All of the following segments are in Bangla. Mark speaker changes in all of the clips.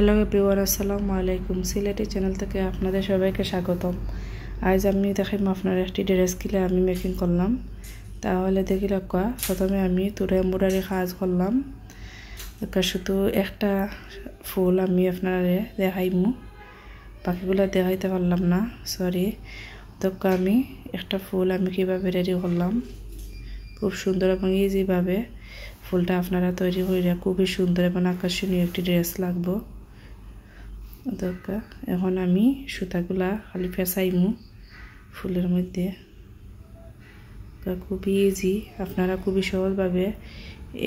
Speaker 1: হ্যালো এভরিওয়ান, আসসালামু আলাইকুম। সিলেটি চ্যানেল থেকে আপনাদের সবাইকে স্বাগতম। আজ আমি দেখাইম আপনার একটি ড্রেস কিলে আমি মেকিং করলাম। তাহলে দেখি রাখা, প্রথমে আমি তুরে এমব্রয়ডারি কাজ করলাম। শুধু একটা ফুল আমি আপনারে দেখাইমু, বাকিগুলো দেখাইতে পারলাম না, সরি। তো আমি একটা ফুল আমি কীভাবে রেডি করলাম, খুব সুন্দর এবং ইজিভাবে ফুলটা আপনারা তৈরি করে খুবই সুন্দর এবং আকর্ষণীয় একটি ড্রেস লাগবো। এখন আমি সুতাগুলা খালি ফেসাইমু ফুলের মধ্যে। খুবই ইজি, আপনারা খুবই সহজভাবে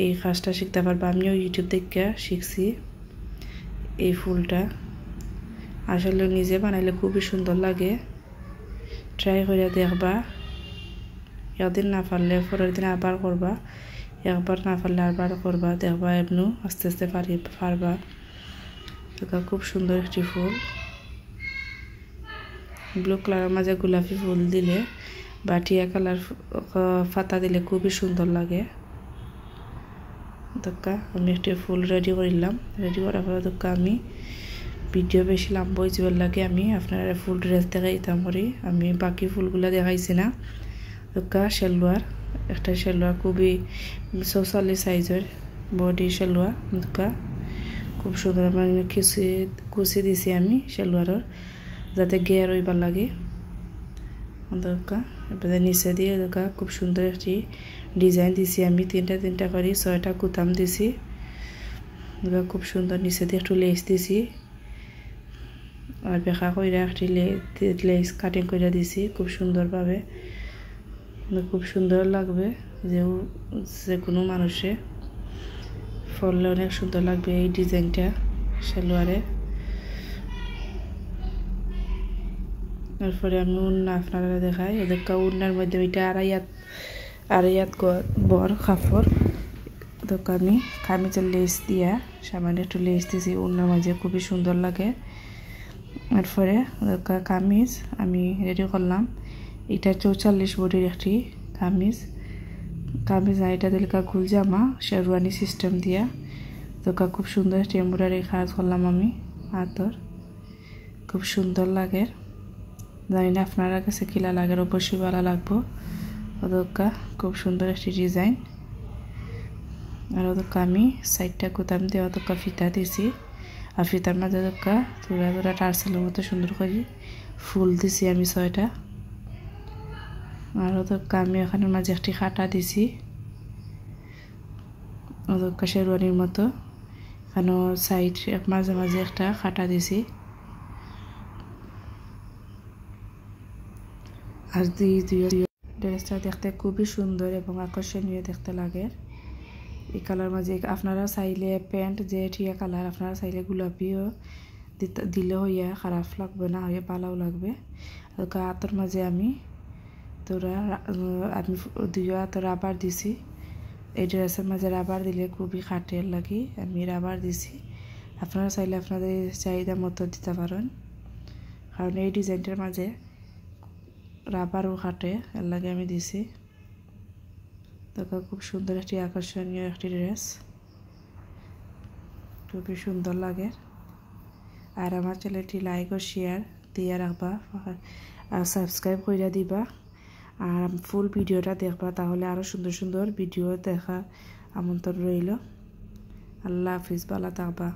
Speaker 1: এই কাজটা শিখতে পারবা। আমিও ইউটিউব থেকে শিখছি। এই ফুলটা আসলে নিজে বানাইলে খুবই সুন্দর লাগে, ট্রাই করে দেখবা। একদিন না পারলে পরের দিন আবার করবা, একবার না পারলে আবার করবা, দেখবা এমনি আস্তে আস্তে পারবা। খুব সুন্দর একটি ফুল, ব্লু কালারের মাঝে গোলাপি ফুল দিলে বা টিয়া কালার পাতা দিলে খুবই সুন্দর লাগে। আমি একটি ফুল রেডি করিলাম। রেডি করার পরে আমি ভিডিও বেশি লম্বা হয়েছে লাগে আমি আপনারা ফুল ড্রেস দেখাইতাম করি। আমি বাকি ফুলগুলো দেখাইছি না। সেলোয়ার, একটা সেলোয়ার খুবই 44 সাইজের বডি সেলোয়ার। খুব সুন্দর মানে কুচি দিছি আমি সেলোয়ারের, যাতে গেয়ার হইবার লাগে। এবারে নিচে দিয়ে খুব সুন্দর একটি ডিজাইন দিছি আমি, তিনটা করে 6টা কুতাম দিছি। খুব সুন্দর নিচে দিয়ে একটু লেস দিছি, আর বেখা কইরা একটি লেস কাটিং করে দিছি খুব সুন্দরভাবে। খুব সুন্দর লাগবে, যে কোনো মানুষে পরলে অনেক সুন্দর লাগবে এই ডিজাইনটা সালোয়ারে। তারপরে আমি উন্না আপনারা দেখাই। এদিকে উন্নার মধ্যে ওইটা আড়াইয়াত বর কাপড়। আমি কামিজের লেস দিয়া সামান্য একটু লেস দিয়েছি উন্নার মাঝে, খুবই সুন্দর লাগে। তারপরে কামিজ আমি রেডি করলাম। এটা 44 বডির একটি কামিজ না, এটা দিলে গুল জামা শেরওয়ানি সিস্টেম দিয়া। খুব সুন্দর একটি এমব্রয়ডারি কাজ করলাম আমি হাতর, খুব সুন্দর লাগে। জানি না আপনারা কাছে কিলা লাগে, অবশ্যই ভালো লাগবো। খুব সুন্দর একটি ডিজাইন। আর আমি সাইডটা কুতাম দিয়ে ফিতা দিছি, আর ফিতার মাঝে তোরা টার্সেলের মতো সুন্দর করে ফুল দিছি আমি 6টা। আর আমি এখানের মাঝে একটি খাটা দিছি শেরওয়ানির মতো। এখানে সাইড মাঝে মাঝে একটা খাটা দিছি। আর ড্রেসটা দেখতে খুবই সুন্দর এবং আকর্ষণীয় দেখতে লাগে। এই কালার মাঝে আপনারা চাইলে প্যান্ট যে টিয়া কালার, আপনারা চাইলে গোলাপিও দিলে হইয়া খারাপ লাগবে না, হইয়া ভালোও লাগবে। হাতের মাঝে আমি দুইও হাতে রাবার দিছি। এই ড্রেসের মাঝে রাবার দিলে খুবই খাটের লাগে, আমি রাবার দিছি। আপনারা চাইলে আপনাদের চাহিদা মতো দিতে পারেন, কারণ এই ডিজাইনটার মাঝে রাবারও খাটে, এর লাগে আমি দিছি। খুব সুন্দর একটি আকর্ষণীয় একটি ড্রেস, খুবই সুন্দর লাগে। আর আমার চ্যানেলটি লাইক ও শেয়ার দিয়ে রাখবা, আর সাবস্ক্রাইব করে দিবা, আর ফুল ভিডিওটা দেখবা, তাহলে আরও সুন্দর সুন্দর ভিডিও দেখা আমন্ত্রণ রইল। আল্লাহ হাফিজ, ভালো থাকবা।